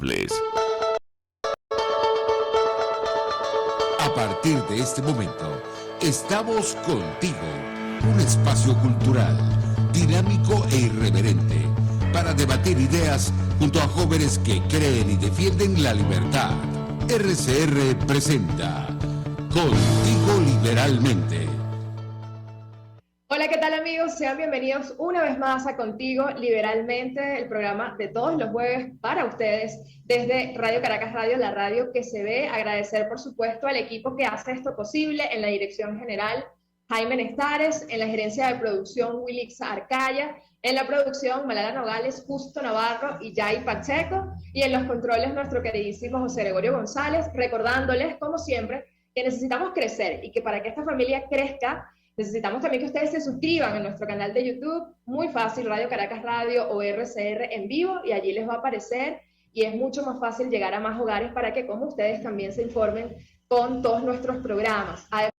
saludables. A partir de este momento, estamos contigo. Un espacio cultural, dinámico e irreverente, para debatir ideas junto a jóvenes que creen y defienden la libertad. RCR presenta Contigo Liberalmente. Hola, ¿qué tal amigos? Sean bienvenidos una vez más a Contigo Liberalmente, el programa de todos los jueves para ustedes desde Radio Caracas Radio, la radio que se ve. Agradecer por supuesto al equipo que hace esto posible, en la dirección general Jaime Nestares, en la gerencia de producción Wilix Arcaya, en la producción Malala Nogales, Justo Navarro y Jay Pacheco, y en los controles nuestro queridísimo José Gregorio González, recordándoles como siempre que necesitamos crecer y que para que esta familia crezca necesitamos también que ustedes se suscriban a nuestro canal de YouTube, muy fácil, Radio Caracas Radio o RCR en vivo, y allí les va a aparecer, y es mucho más fácil llegar a más hogares para que como ustedes también se informen con todos nuestros programas. Además,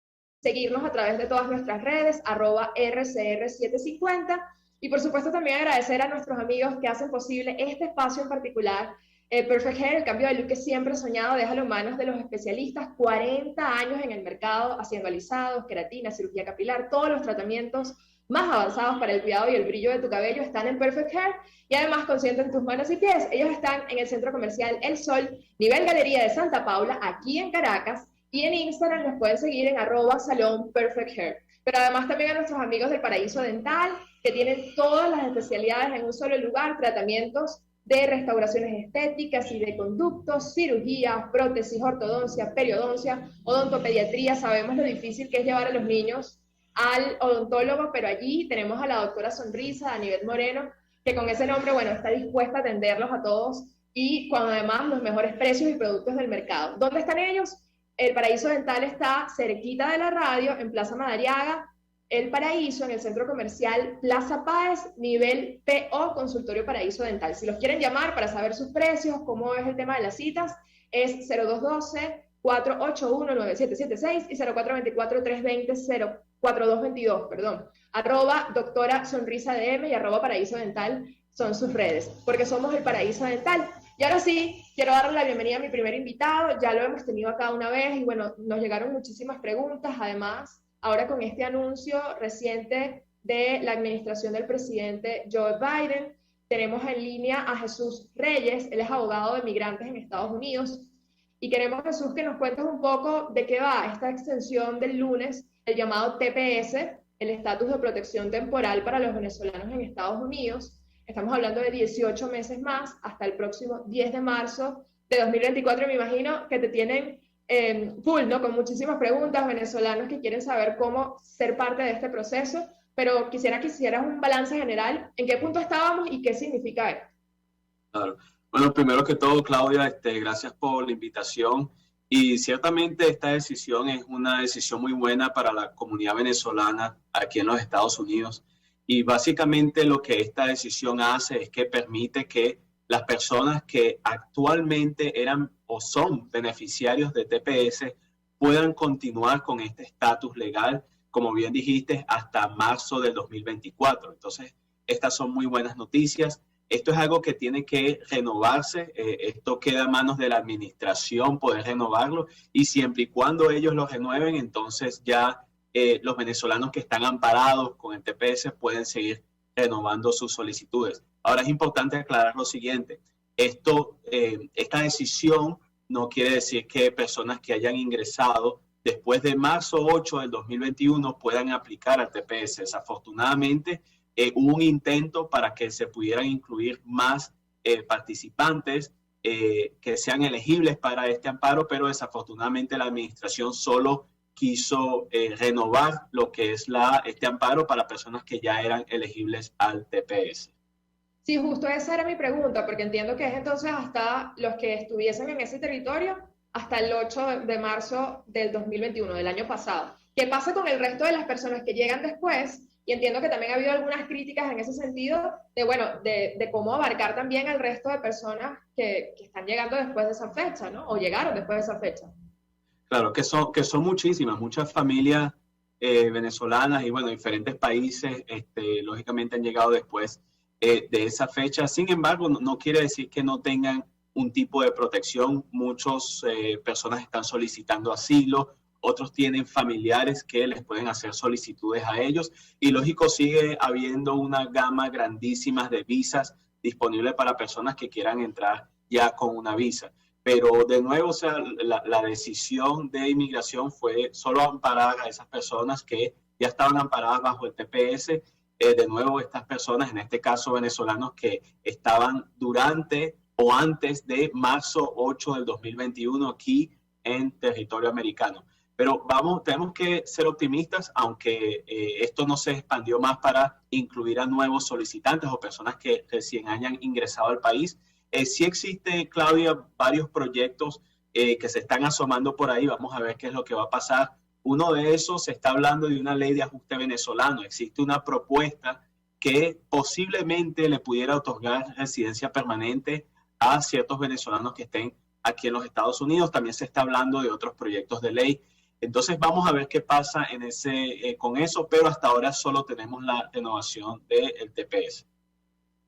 seguirnos a través de todas nuestras redes, @RCR750, y por supuesto también agradecer a nuestros amigos que hacen posible este espacio en particular. Perfect Hair, el cambio de look que siempre he soñado, déjalo en manos de los especialistas, 40 años en el mercado haciendo alisados, queratina, cirugía capilar, todos los tratamientos más avanzados para el cuidado y el brillo de tu cabello están en Perfect Hair, y además consienten tus manos y pies. Ellos están en el centro comercial El Sol, nivel Galería de Santa Paula, aquí en Caracas, y en Instagram los pueden seguir en @salonperfecthair. Pero además también a nuestros amigos del Paraíso Dental, que tienen todas las especialidades en un solo lugar, tratamientos de restauraciones estéticas y de conductos, cirugías, prótesis, ortodoncia, periodoncia, odontopediatría. Sabemos lo difícil que es llevar a los niños al odontólogo, pero allí tenemos a la doctora Sonrisa, Daniel Moreno, que con ese nombre, bueno, está dispuesta a atenderlos a todos y con además los mejores precios y productos del mercado. ¿Dónde están ellos? El Paraíso Dental está cerquita de la radio, en Plaza Madariaga. El Paraíso, en el centro comercial Plaza Páez, nivel PO, Consultorio Paraíso Dental. Si los quieren llamar para saber sus precios, cómo es el tema de las citas, es 0212-481-9776 y 0424-320-04222, perdón. @doctora Sonrisa DM y @Paraíso Dental son sus redes, porque somos el Paraíso Dental. Y ahora sí, quiero darle la bienvenida a mi primer invitado. Ya lo hemos tenido acá una vez y bueno, nos llegaron muchísimas preguntas. Además, ahora con este anuncio reciente de la administración del presidente Joe Biden, tenemos en línea a Jesús Reyes. Él es abogado de migrantes en Estados Unidos. Y queremos, Jesús, que nos cuentes un poco de qué va esta extensión del lunes, el llamado TPS, el estatus de protección temporal para los venezolanos en Estados Unidos. Estamos hablando de 18 meses más, hasta el próximo 10 de marzo de 2024. Me imagino que te tienen full, ¿no? Con muchísimas preguntas, venezolanos que quieren saber cómo ser parte de este proceso, pero quisiera que hicieras un balance general, en qué punto estábamos y qué significa esto. Claro. Bueno, primero que todo, Claudia, gracias por la invitación, y ciertamente esta decisión es una decisión muy buena para la comunidad venezolana aquí en los Estados Unidos, y básicamente lo que esta decisión hace es que permite que las personas que actualmente eran o son beneficiarios de TPS puedan continuar con este estatus legal, como bien dijiste, hasta marzo del 2024. Entonces, estas son muy buenas noticias. Esto es algo que tiene que renovarse. Esto queda a manos de la administración poder renovarlo, y siempre y cuando ellos lo renueven, entonces ya los venezolanos que están amparados con el TPS pueden seguir renovando sus solicitudes. Ahora es importante aclarar lo siguiente. Esta decisión no quiere decir que personas que hayan ingresado después de marzo 8 del 2021 puedan aplicar al TPS. Desafortunadamente, hubo un intento para que se pudieran incluir más participantes que sean elegibles para este amparo, pero desafortunadamente la administración solo quiso renovar lo que es este amparo para personas que ya eran elegibles al TPS. Sí, justo esa era mi pregunta, porque entiendo que es entonces hasta los que estuviesen en ese territorio hasta el 8 de marzo del 2021, del año pasado. ¿Qué pasa con el resto de las personas que llegan después? Y entiendo que también ha habido algunas críticas en ese sentido de cómo abarcar también al resto de personas que están llegando después de esa fecha, ¿no? O llegaron después de esa fecha. Claro, que son muchas familias venezolanas y bueno, diferentes países, lógicamente han llegado después de esa fecha. Sin embargo, no quiere decir que no tengan un tipo de protección. Muchas personas están solicitando asilo, otros tienen familiares que les pueden hacer solicitudes a ellos y lógico sigue habiendo una gama grandísima de visas disponibles para personas que quieran entrar ya con una visa. Pero de nuevo, o sea, la decisión de inmigración fue solo amparar a esas personas que ya estaban amparadas bajo el TPS. De nuevo, estas personas, en este caso venezolanos, que estaban durante o antes de marzo 8 del 2021 aquí en territorio americano. Pero tenemos que ser optimistas, aunque esto no se expandió más para incluir a nuevos solicitantes o personas que recién hayan ingresado al país. Sí existe, Claudia, varios proyectos que se están asomando por ahí. Vamos a ver qué es lo que va a pasar. Uno de esos se está hablando de una ley de ajuste venezolano. Existe una propuesta que posiblemente le pudiera otorgar residencia permanente a ciertos venezolanos que estén aquí en los Estados Unidos. También se está hablando de otros proyectos de ley. Entonces vamos a ver qué pasa con eso, pero hasta ahora solo tenemos la renovación del TPS.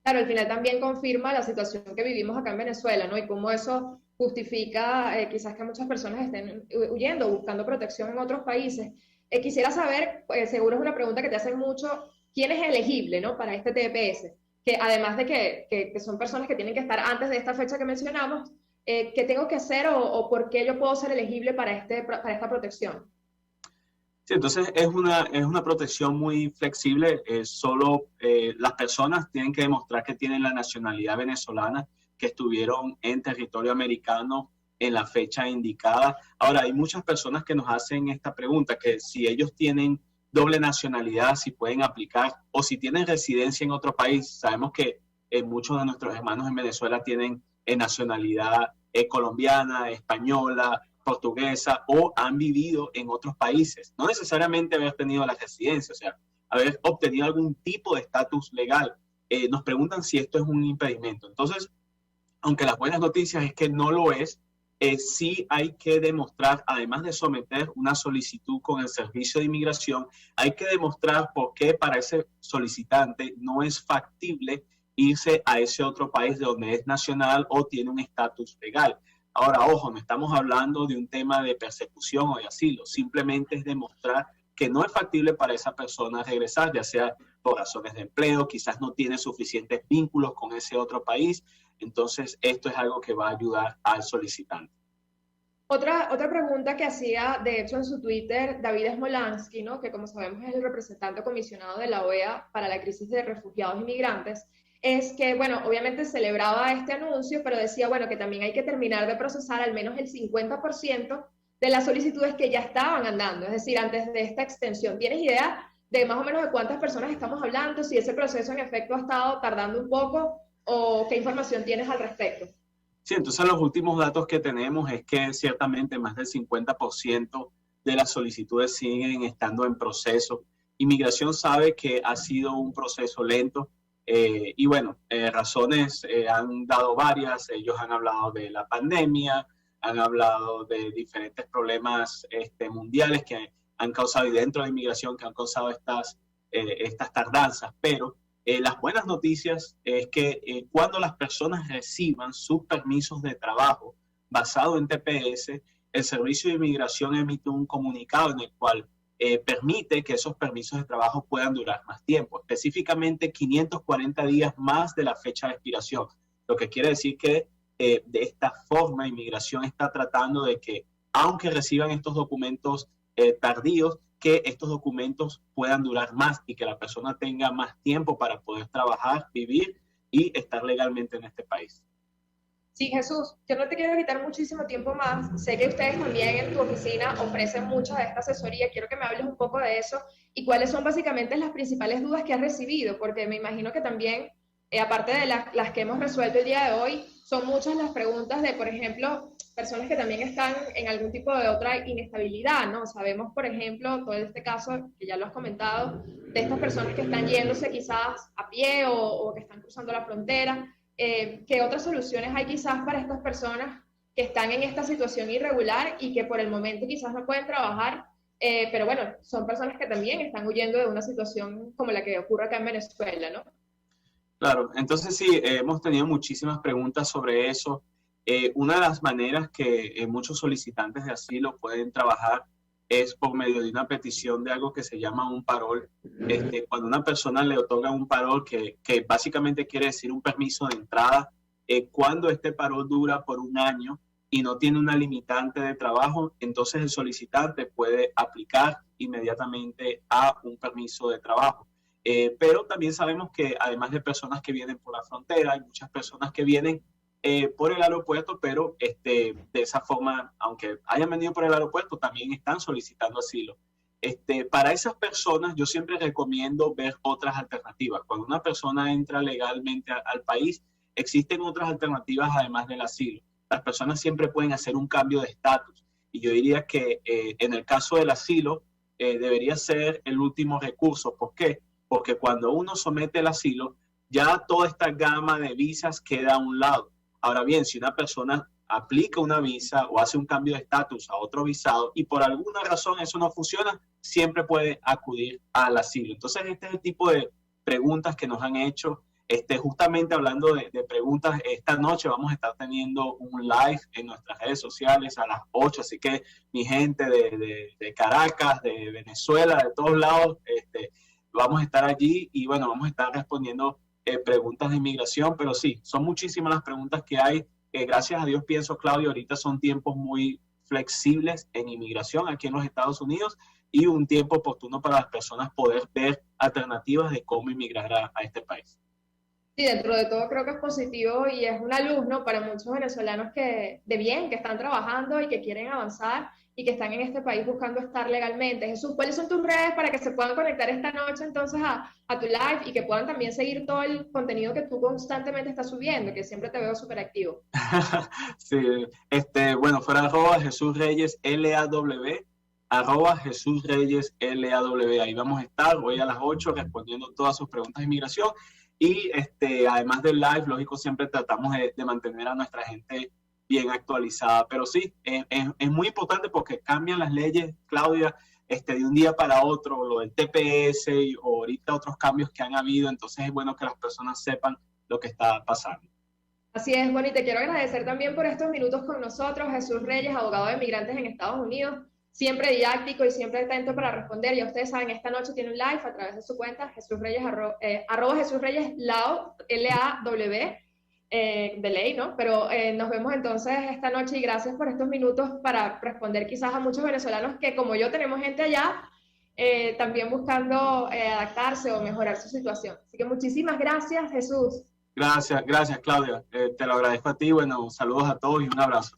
Claro, al final también confirma la situación que vivimos acá en Venezuela, ¿no? Y cómo eso justifica quizás que muchas personas estén huyendo, buscando protección en otros países. Quisiera saber, seguro es una pregunta que te hacen mucho, ¿quién es elegible, ¿no? Para este TPS? Que además de que son personas que tienen que estar antes de esta fecha que mencionamos, ¿qué tengo que hacer o por qué yo puedo ser elegible para esta protección? Sí, entonces es una protección muy flexible. Solo las personas tienen que demostrar que tienen la nacionalidad venezolana, que estuvieron en territorio americano en la fecha indicada. Ahora, hay muchas personas que nos hacen esta pregunta, que si ellos tienen doble nacionalidad, si pueden aplicar, o si tienen residencia en otro país. Sabemos que muchos de nuestros hermanos en Venezuela tienen nacionalidad colombiana, española, portuguesa o han vivido en otros países. No necesariamente haber tenido la residencia, o sea, haber obtenido algún tipo de estatus legal. Nos preguntan si esto es un impedimento. Entonces, aunque las buenas noticias es que no lo es, sí hay que demostrar, además de someter una solicitud con el Servicio de Inmigración, hay que demostrar por qué para ese solicitante no es factible irse a ese otro país de donde es nacional o tiene un estatus legal. Ahora, ojo, no estamos hablando de un tema de persecución o de asilo, simplemente es demostrar que no es factible para esa persona regresar, ya sea por razones de empleo, quizás no tiene suficientes vínculos con ese otro país. Entonces, esto es algo que va a ayudar al solicitante. Otra pregunta que hacía, de hecho, en su Twitter, David Smolansky, ¿no? Que como sabemos es el representante comisionado de la OEA para la crisis de refugiados y migrantes, es que, bueno, obviamente celebraba este anuncio, pero decía, bueno, que también hay que terminar de procesar al menos el 50% de las solicitudes que ya estaban andando, es decir, antes de esta extensión. ¿Tienes idea de más o menos de cuántas personas estamos hablando? Si ese proceso en efecto ha estado tardando un poco o qué información tienes al respecto. Sí, entonces los últimos datos que tenemos es que ciertamente más del 50% de las solicitudes siguen estando en proceso. Inmigración sabe que ha sido un proceso lento y bueno, razones han dado varias. Ellos han hablado de la pandemia, han hablado de diferentes problemas mundiales que han causado y dentro de inmigración que han causado estas tardanzas, pero las buenas noticias es que cuando las personas reciban sus permisos de trabajo basado en TPS, el Servicio de Inmigración emite un comunicado en el cual permite que esos permisos de trabajo puedan durar más tiempo, específicamente 540 días más de la fecha de expiración, lo que quiere decir que de esta forma Inmigración está tratando de que, aunque reciban estos documentos tardíos, que estos documentos puedan durar más y que la persona tenga más tiempo para poder trabajar, vivir y estar legalmente en este país. Sí, Jesús, yo no te quiero quitar muchísimo tiempo más. Sé que ustedes también en tu oficina ofrecen mucha de esta asesoría. Quiero que me hables un poco de eso y cuáles son básicamente las principales dudas que has recibido, porque me imagino que también, aparte de las que hemos resuelto el día de hoy, son muchas las preguntas de, por ejemplo, personas que también están en algún tipo de otra inestabilidad, ¿no? Sabemos, por ejemplo, todo este caso, que ya lo has comentado, de estas personas que están yéndose quizás a pie o que están cruzando la frontera. ¿Qué otras soluciones hay quizás para estas personas que están en esta situación irregular y que por el momento quizás no pueden trabajar? Pero bueno, son personas que también están huyendo de una situación como la que ocurre acá en Venezuela, ¿no? Claro, entonces sí, hemos tenido muchísimas preguntas sobre eso. Una de las maneras que muchos solicitantes de asilo pueden trabajar es por medio de una petición de algo que se llama un parol. Cuando una persona le otorga un parol, que básicamente quiere decir un permiso de entrada, cuando este parol dura por un año y no tiene una limitante de trabajo, entonces el solicitante puede aplicar inmediatamente a un permiso de trabajo. Pero también sabemos que además de personas que vienen por la frontera, hay muchas personas que vienen por el aeropuerto, pero de esa forma, aunque hayan venido por el aeropuerto, también están solicitando asilo. Para esas personas yo siempre recomiendo ver otras alternativas. Cuando una persona entra legalmente al país, existen otras alternativas además del asilo. Las personas siempre pueden hacer un cambio de estatus, y yo diría que en el caso del asilo debería ser el último recurso. ¿Por qué? Porque cuando uno somete el asilo, ya toda esta gama de visas queda a un lado. Ahora bien, si una persona aplica una visa o hace un cambio de estatus a otro visado y por alguna razón eso no funciona, siempre puede acudir al asilo. Entonces, este es el tipo de preguntas que nos han hecho. Justamente hablando de preguntas, esta noche vamos a estar teniendo un live en nuestras redes sociales a las 8, así que mi gente de Caracas, de Venezuela, de todos lados, vamos a estar allí y bueno, vamos a estar respondiendo preguntas de inmigración, pero sí, son muchísimas las preguntas que hay. Gracias a Dios, pienso, Claudio, ahorita son tiempos muy flexibles en inmigración aquí en los Estados Unidos y un tiempo oportuno para las personas poder ver alternativas de cómo inmigrar a este país. Sí, dentro de todo creo que es positivo y es una luz, ¿no?, para muchos venezolanos que están trabajando y que quieren avanzar y que están en este país buscando estar legalmente. Jesús, ¿cuáles son tus redes para que se puedan conectar esta noche entonces a tu live y que puedan también seguir todo el contenido que tú constantemente estás subiendo, que siempre te veo súper activo? Sí, bueno, fuera Jesús Reyes LAW, Jesús Reyes LAW. Ahí vamos a estar hoy a las 8 respondiendo todas sus preguntas de inmigración. Y además del live, lógico, siempre tratamos de mantener a nuestra gente bien actualizada. Pero sí, es muy importante porque cambian las leyes, Claudia, de un día para otro, lo del TPS o ahorita otros cambios que han habido. Entonces es bueno que las personas sepan lo que está pasando. Así es, bueno, y te quiero agradecer también por estos minutos con nosotros, Jesús Reyes, abogado de migrantes en Estados Unidos, siempre didáctico y siempre atento para responder. Ya ustedes saben, esta noche tiene un live a través de su cuenta, Jesús Reyes, arroba Jesús Reyes LAW, L-A-W, de ley, ¿no? Pero nos vemos entonces esta noche y gracias por estos minutos para responder quizás a muchos venezolanos que, como yo, tenemos gente allá también buscando adaptarse o mejorar su situación. Así que muchísimas gracias, Jesús. Gracias, Claudia. Te lo agradezco a ti. Bueno, saludos a todos y un abrazo.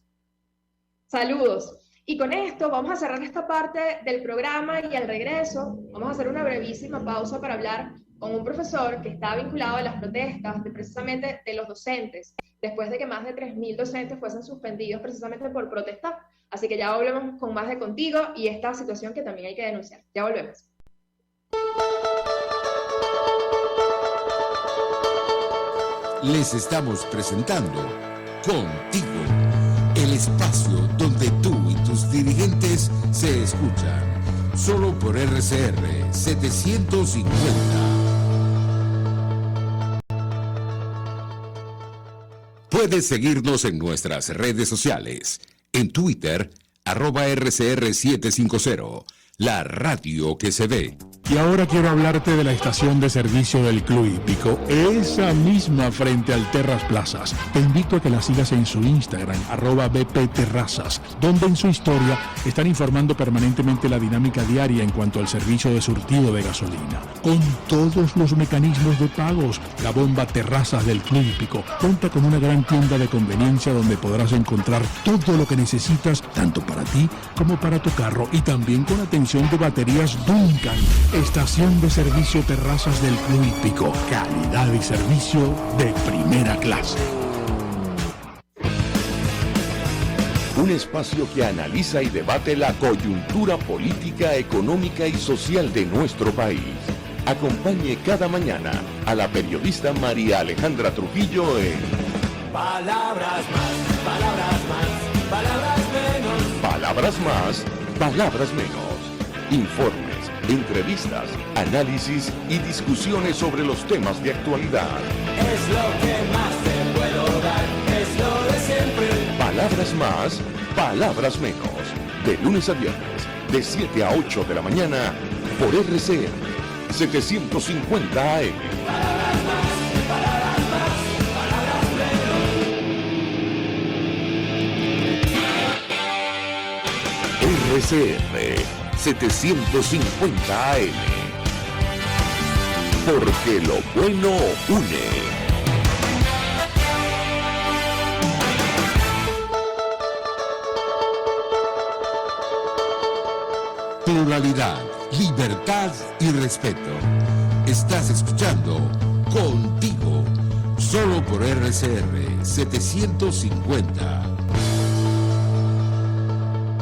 Saludos. Y con esto vamos a cerrar esta parte del programa y al regreso vamos a hacer una brevísima pausa para hablar con un profesor que está vinculado a las protestas precisamente de los docentes, después de que más de 3.000 docentes fuesen suspendidos precisamente por protestar. Así que ya volvemos con más de Contigo y esta situación que también hay que denunciar. Ya volvemos. Les estamos presentando Contigo, el espacio donde tú y tus dirigentes se escuchan, solo por RCR 750. Puedes seguirnos en nuestras redes sociales, en Twitter, @RCR750, la radio que se ve. Y ahora quiero hablarte de la estación de servicio del Club Hípico, esa misma frente al Terras Plazas. Te invito a que la sigas en su Instagram, @BPTerrazas, donde en su historia están informando permanentemente la dinámica diaria en cuanto al servicio de surtido de gasolina. Con todos los mecanismos de pagos, la bomba Terrazas del Club Hípico cuenta con una gran tienda de conveniencia donde podrás encontrar todo lo que necesitas, tanto para ti como para tu carro, y también con atención de baterías Duncan. Estación de servicio Terrazas del Club Hípico. Calidad y servicio de primera clase. Un espacio que analiza y debate la coyuntura política, económica y social de nuestro país. Acompañe cada mañana a la periodista María Alejandra Trujillo en Palabras más, palabras más, palabras menos. Palabras más, palabras menos. Informes, entrevistas, análisis y discusiones sobre los temas de actualidad. Es lo que más te puedo dar, es lo de siempre. Palabras más, palabras menos. De lunes a viernes, de 7 a 8 de la mañana, por RCN 750 AM. RCN 750 AM. Porque lo bueno une. Pluralidad, libertad y respeto. Estás escuchando Contigo, solo por RCR 750.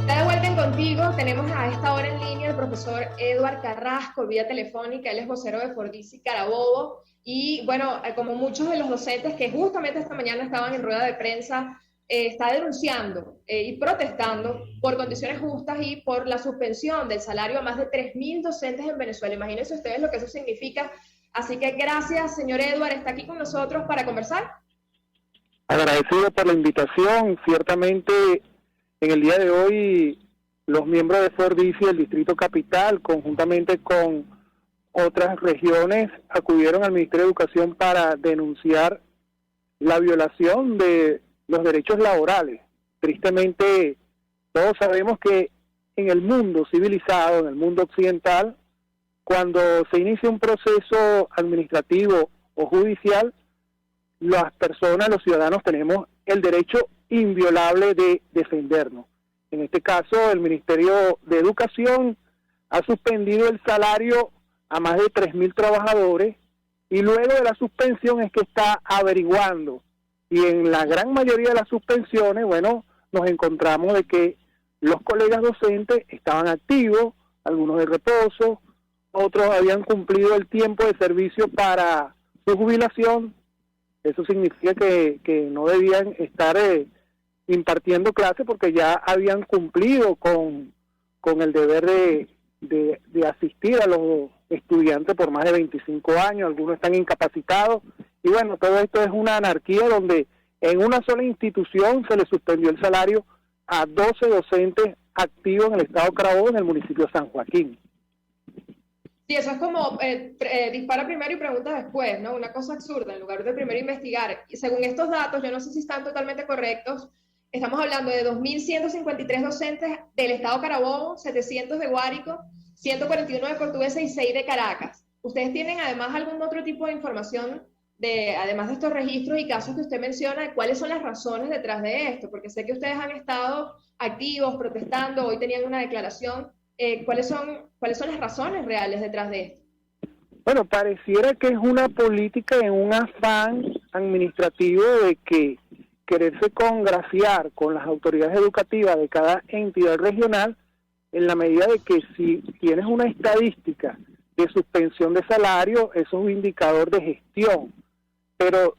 De vuelta en Contigo, tenemos a esta hora en línea el profesor Eduard Carrasco, vía telefónica. Él es vocero de Fordici Carabobo. Y bueno, como muchos de los docentes que justamente esta mañana estaban en rueda de prensa, está denunciando y protestando por condiciones justas y por la suspensión del salario a más de 3.000 docentes en Venezuela. Imagínense ustedes lo que eso significa. Así que gracias, señor Eduard, está aquí con nosotros para conversar. Agradecido por la invitación. Ciertamente, en el día de hoy, los miembros de Fordici del Distrito Capital, conjuntamente con otras regiones, acudieron al Ministerio de Educación para denunciar la violación de los derechos laborales. Tristemente, todos sabemos que en el mundo civilizado, en el mundo occidental, cuando se inicia un proceso administrativo o judicial, las personas, los ciudadanos, tenemos el derecho inviolable de defendernos. En este caso, el Ministerio de Educación ha suspendido el salario a más de 3.000 trabajadores y luego de la suspensión es que está averiguando. Y en la gran mayoría de las suspensiones, bueno, nos encontramos de que los colegas docentes estaban activos, algunos de reposo, otros habían cumplido el tiempo de servicio para su jubilación. Eso significa que no debían estar impartiendo clases porque ya habían cumplido con el deber de asistir a los estudiantes por más de 25 años, algunos están incapacitados. Y bueno, todo esto es una anarquía donde en una sola institución se le suspendió el salario a 12 docentes activos en el estado Carabobo, en el municipio de San Joaquín. Sí, eso es como dispara primero y pregunta después, ¿no? Una cosa absurda, en lugar de primero investigar. Y según estos datos, yo no sé si están totalmente correctos, estamos hablando de 2.153 docentes del estado Carabobo, 700 de Guárico, 141 de Portuguesa y 6 de Caracas. ¿Ustedes tienen además algún otro tipo de información, además de estos registros y casos que usted menciona, de cuáles son las razones detrás de esto? Porque sé que ustedes han estado activos, protestando, hoy tenían una declaración. ¿Cuáles son las razones reales detrás de esto? Bueno, pareciera que es una política en un afán administrativo de que quererse congraciar con las autoridades educativas de cada entidad regional, en la medida de que si tienes una estadística de suspensión de salario, eso es un indicador de gestión, pero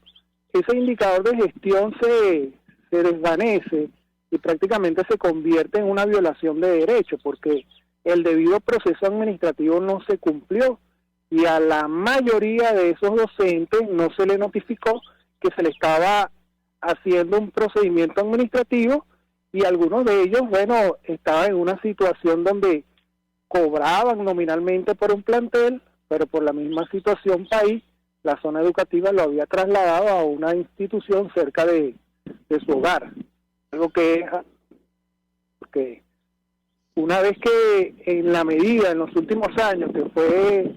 ese indicador de gestión se desvanece y prácticamente se convierte en una violación de derechos, porque el debido proceso administrativo no se cumplió y a la mayoría de esos docentes no se le notificó que se le estaba haciendo un procedimiento administrativo y algunos de ellos, bueno, estaban en una situación donde cobraban nominalmente por un plantel, pero por la misma situación país, la zona educativa lo había trasladado a una institución cerca de su hogar. Algo que una vez que en la medida, en los últimos años, que fue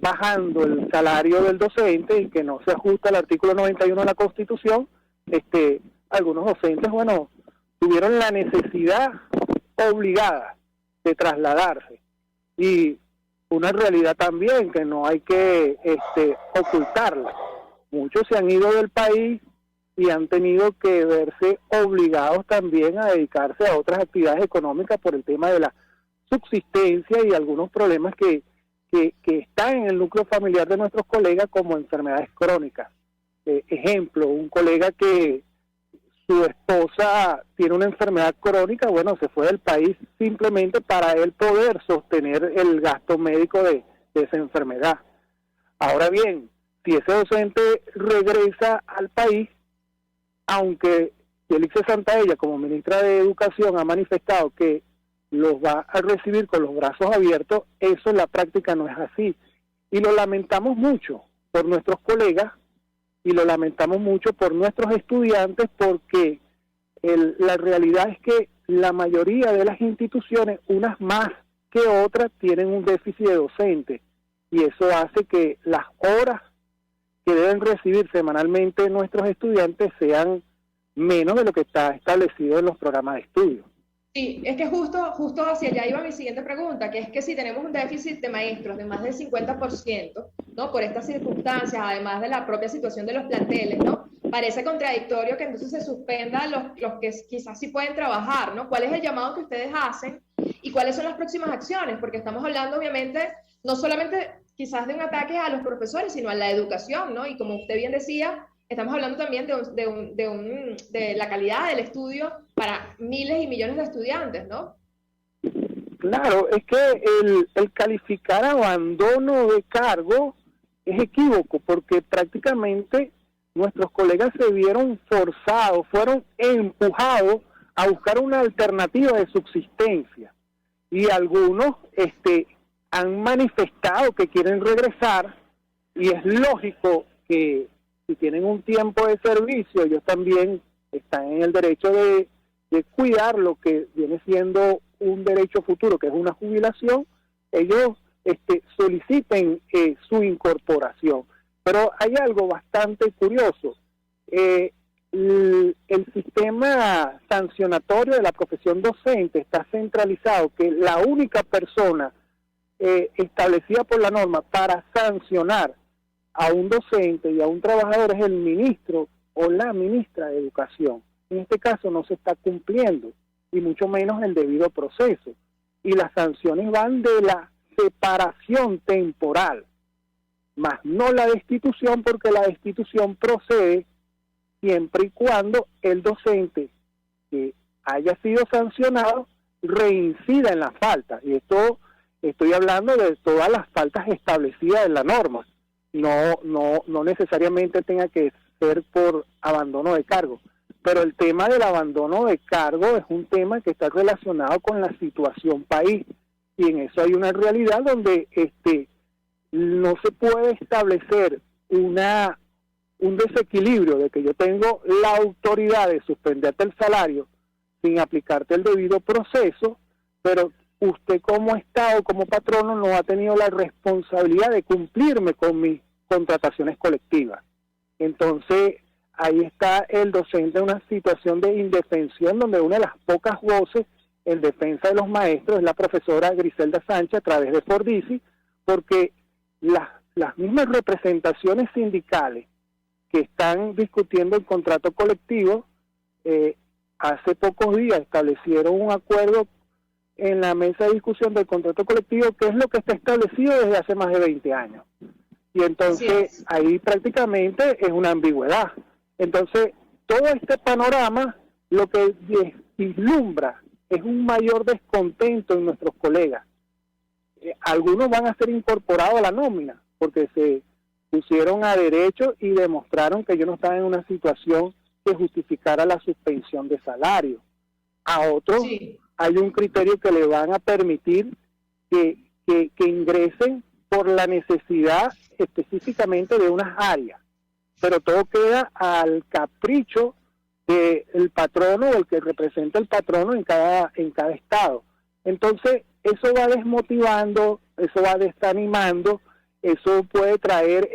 bajando el salario del docente y que no se ajusta al artículo 91 de la Constitución, algunos docentes, bueno, tuvieron la necesidad obligada de trasladarse. Y una realidad también que no hay que ocultarla. Muchos se han ido del país y han tenido que verse obligados también a dedicarse a otras actividades económicas por el tema de la subsistencia y algunos problemas que están en el núcleo familiar de nuestros colegas, como enfermedades crónicas. Ejemplo, un colega que su esposa tiene una enfermedad crónica, bueno, se fue del país simplemente para él poder sostener el gasto médico de esa enfermedad. Ahora bien, si ese docente regresa al país, aunque Yelixe Santaella, como ministra de Educación, ha manifestado que los va a recibir con los brazos abiertos, eso en la práctica no es así. Y lo lamentamos mucho por nuestros colegas y lo lamentamos mucho por nuestros estudiantes, porque la realidad es que la mayoría de las instituciones, unas más que otras, tienen un déficit de docentes, y eso hace que las horas que deben recibir semanalmente nuestros estudiantes sean menos de lo que está establecido en los programas de estudio. Sí, es que justo hacia allá iba mi siguiente pregunta, que es que si tenemos un déficit de maestros de más del 50%, ¿no? Por estas circunstancias, además de la propia situación de los planteles, ¿no? Parece contradictorio que entonces se suspenda los que quizás sí pueden trabajar, ¿no? ¿Cuál es el llamado que ustedes hacen y cuáles son las próximas acciones? Porque estamos hablando, obviamente, no solamente quizás de un ataque a los profesores, sino a la educación, ¿no? Y como usted bien decía, estamos hablando también de la calidad del estudio para miles y millones de estudiantes, ¿no? Claro, es que el calificar abandono de cargo es equívoco, porque prácticamente nuestros colegas se vieron forzados, fueron empujados a buscar una alternativa de subsistencia. Y algunos han manifestado que quieren regresar, y es lógico que si tienen un tiempo de servicio, ellos también están en el derecho de cuidar lo que viene siendo un derecho futuro, que es una jubilación. Ellos soliciten su incorporación. Pero hay algo bastante curioso. El sistema sancionatorio de la profesión docente está centralizado, que la única persona establecida por la norma para sancionar a un docente y a un trabajador es el ministro o la ministra de Educación. En este caso no se está cumpliendo, y mucho menos el debido proceso. Y las sanciones van de la separación temporal, más no la destitución, porque la destitución procede siempre y cuando el docente que haya sido sancionado reincida en la falta. Y esto estoy hablando de todas las faltas establecidas en la norma. No necesariamente tenga que ser por abandono de cargo, pero el tema del abandono de cargo es un tema que está relacionado con la situación país, y en eso hay una realidad donde no se puede establecer un desequilibrio de que yo tengo la autoridad de suspenderte el salario sin aplicarte el debido proceso, pero usted como Estado, como patrono, no ha tenido la responsabilidad de cumplirme con mis contrataciones colectivas. Entonces, ahí está el docente en una situación de indefensión, donde una de las pocas voces en defensa de los maestros es la profesora Griselda Sánchez a través de Fordisi, porque las mismas representaciones sindicales que están discutiendo el contrato colectivo, hace pocos días establecieron un acuerdo en la mesa de discusión del contrato colectivo, que es lo que está establecido desde hace más de 20 años. Y entonces ahí prácticamente es una ambigüedad. Entonces, todo este panorama lo que vislumbra es un mayor descontento en nuestros colegas. Algunos van a ser incorporados a la nómina porque se pusieron a derecho y demostraron que ellos no estaban en una situación que justificara la suspensión de salario. A otros hay un criterio que le van a permitir que ingresen por la necesidad específicamente de unas áreas, pero todo queda al capricho del patrono o el que representa el patrono en cada estado. Entonces eso va desmotivando, eso va desanimando, eso puede traer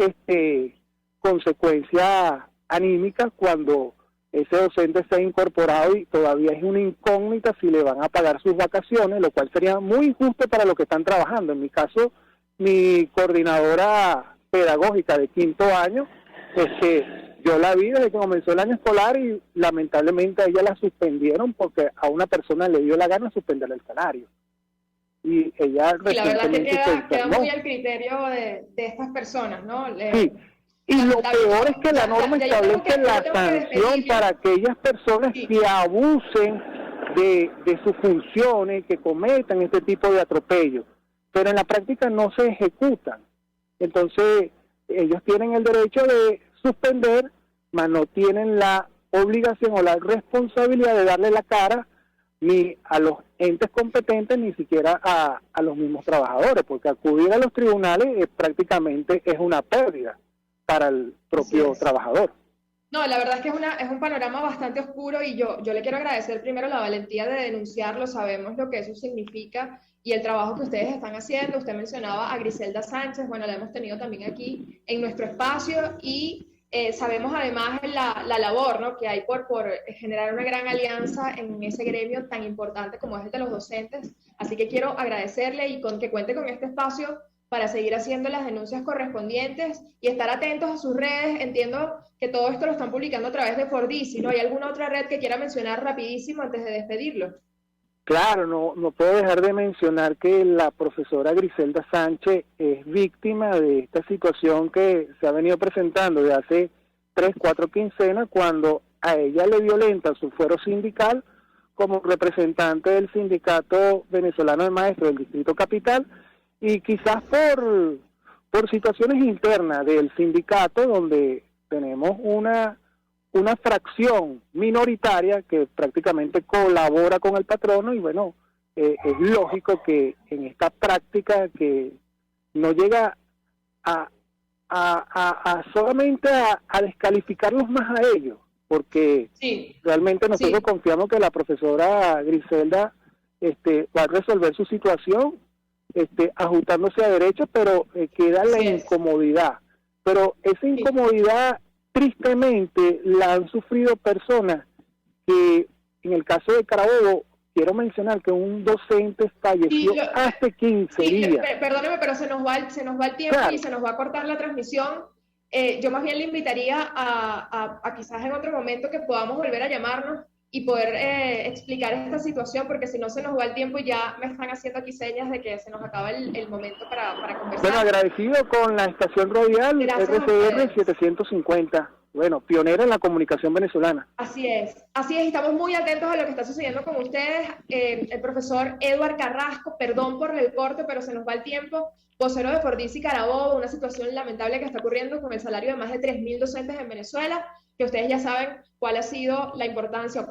consecuencias anímicas cuando ese docente sea incorporado y todavía es una incógnita si le van a pagar sus vacaciones, lo cual sería muy injusto para los que están trabajando. En mi caso, mi coordinadora pedagógica de 5º año, yo la vi desde que comenzó el año escolar y lamentablemente a ella la suspendieron porque a una persona le dio la gana suspenderle el salario. Y ella la verdad que queda muy al criterio de estas personas, ¿no? Sí. Y lo peor es que la norma establece la sanción para aquellas personas que abusen de sus funciones, que cometan este tipo de atropellos, pero en la práctica no se ejecutan. Entonces, ellos tienen el derecho de suspender, mas no tienen la obligación o la responsabilidad de darle la cara ni a los entes competentes, ni siquiera a los mismos trabajadores, porque acudir a los tribunales prácticamente es una pérdida para el propio trabajador. No, la verdad es que es un panorama bastante oscuro y yo le quiero agradecer primero la valentía de denunciarlo, sabemos lo que eso significa y el trabajo que ustedes están haciendo. Usted mencionaba a Griselda Sánchez, bueno, la hemos tenido también aquí en nuestro espacio y sabemos además la labor, ¿no?, que hay por generar una gran alianza en ese gremio tan importante como es el de los docentes, así que quiero agradecerle y que cuente con este espacio para seguir haciendo las denuncias correspondientes y estar atentos a sus redes. Entiendo que todo esto lo están publicando a través de Fordisi, ¿no? ¿Hay alguna otra red que quiera mencionar rapidísimo antes de despedirlo? Claro, no puedo dejar de mencionar que la profesora Griselda Sánchez es víctima de esta situación que se ha venido presentando de hace 3-4 quincenas, cuando a ella le violenta su fuero sindical como representante del Sindicato Venezolano de Maestros del Distrito Capital, y quizás por situaciones internas del sindicato, donde tenemos una fracción minoritaria que prácticamente colabora con el patrono, y bueno, es lógico que en esta práctica que no llega a solamente a descalificarlos más a ellos, porque realmente nosotros confiamos que la profesora Griselda va a resolver su situación ajustándose a derechos, pero queda la incomodidad. Pero esa incomodidad tristemente la han sufrido personas que, en el caso de Carabobo, quiero mencionar que un docente falleció hace 15 días. Perdóneme, pero se nos va el tiempo, claro, y se nos va a cortar la transmisión. Yo más bien le invitaría a quizás en otro momento que podamos volver a llamarnos y poder explicar esta situación, porque si no se nos va el tiempo y ya me están haciendo aquí señas de que se nos acaba el momento para conversar. Bueno, agradecido con la estación radial RCR 750, bueno, pionera en la comunicación venezolana. Así es, estamos muy atentos a lo que está sucediendo con ustedes. El profesor Edward Carrasco, perdón por el corte, pero se nos va el tiempo, vocero de Fordisi Carabobo, una situación lamentable que está ocurriendo con el salario de más de 3.000 docentes en Venezuela, que ustedes ya saben cuál es la importancia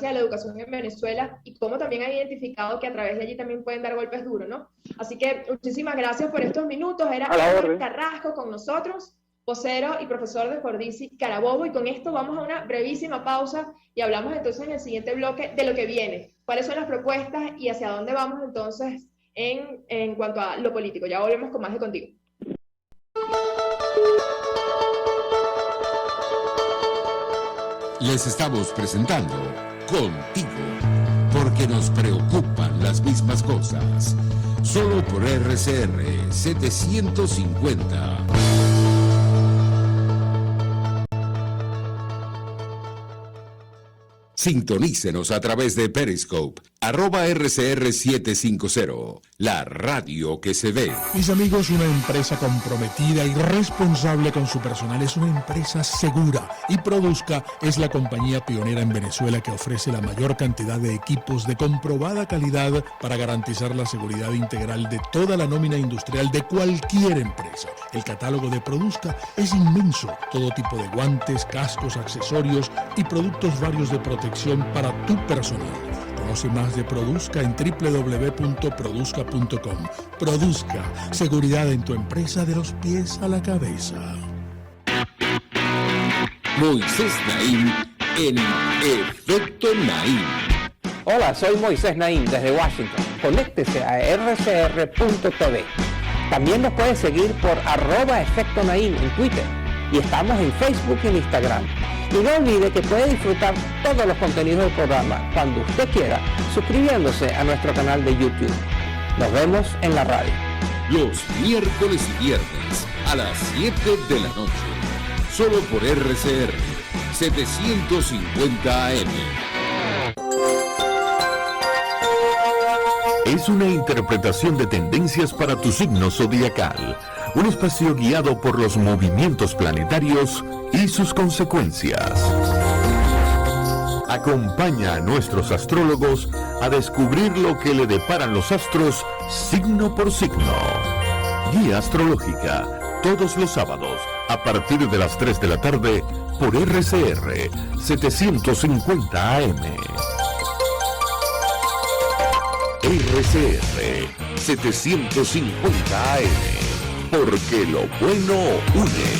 de la educación en Venezuela y cómo también han identificado que a través de allí también pueden dar golpes duros, ¿no? Así que muchísimas gracias por estos minutos. Era Edward Carrasco con nosotros, vocero y profesor de Fordisi Carabobo, y con esto vamos a una brevísima pausa y hablamos entonces en el siguiente bloque de lo que viene, cuáles son las propuestas y hacia dónde vamos entonces en cuanto a lo político. Ya volvemos con más de Contigo. Les estamos presentando Contigo, porque nos preocupan las mismas cosas. Solo por RCR 750. Sintonícenos a través de Periscope, @RCR750, la radio que se ve. Mis amigos, una empresa comprometida y responsable con su personal es una empresa segura, y Produzca es la compañía pionera en Venezuela que ofrece la mayor cantidad de equipos de comprobada calidad para garantizar la seguridad integral de toda la nómina industrial de cualquier empresa. El catálogo de Produzca es inmenso, todo tipo de guantes, cascos, accesorios y productos varios de protección para tu personal. Conoce más de Produzca en www.produzca.com. Produzca, seguridad en tu empresa de los pies a la cabeza. Moisés Naim en Efecto Naim. Hola, soy Moisés Naim desde Washington. Conéctese a rcr.tv. También nos puede seguir por @Efecto Naim en Twitter. Y estamos en Facebook y en Instagram. Y no olvide que puede disfrutar todos los contenidos del programa cuando usted quiera, suscribiéndose a nuestro canal de YouTube. Nos vemos en la radio. Los miércoles y viernes a las 7 de la noche. Solo por RCR 750 AM. Es una interpretación de tendencias para tu signo zodiacal. Un espacio guiado por los movimientos planetarios y sus consecuencias. Acompaña a nuestros astrólogos a descubrir lo que le deparan los astros signo por signo. Guía astrológica, todos los sábados, a partir de las 3 de la tarde, por RCR 750 AM. RCR 750 AM, porque lo bueno une.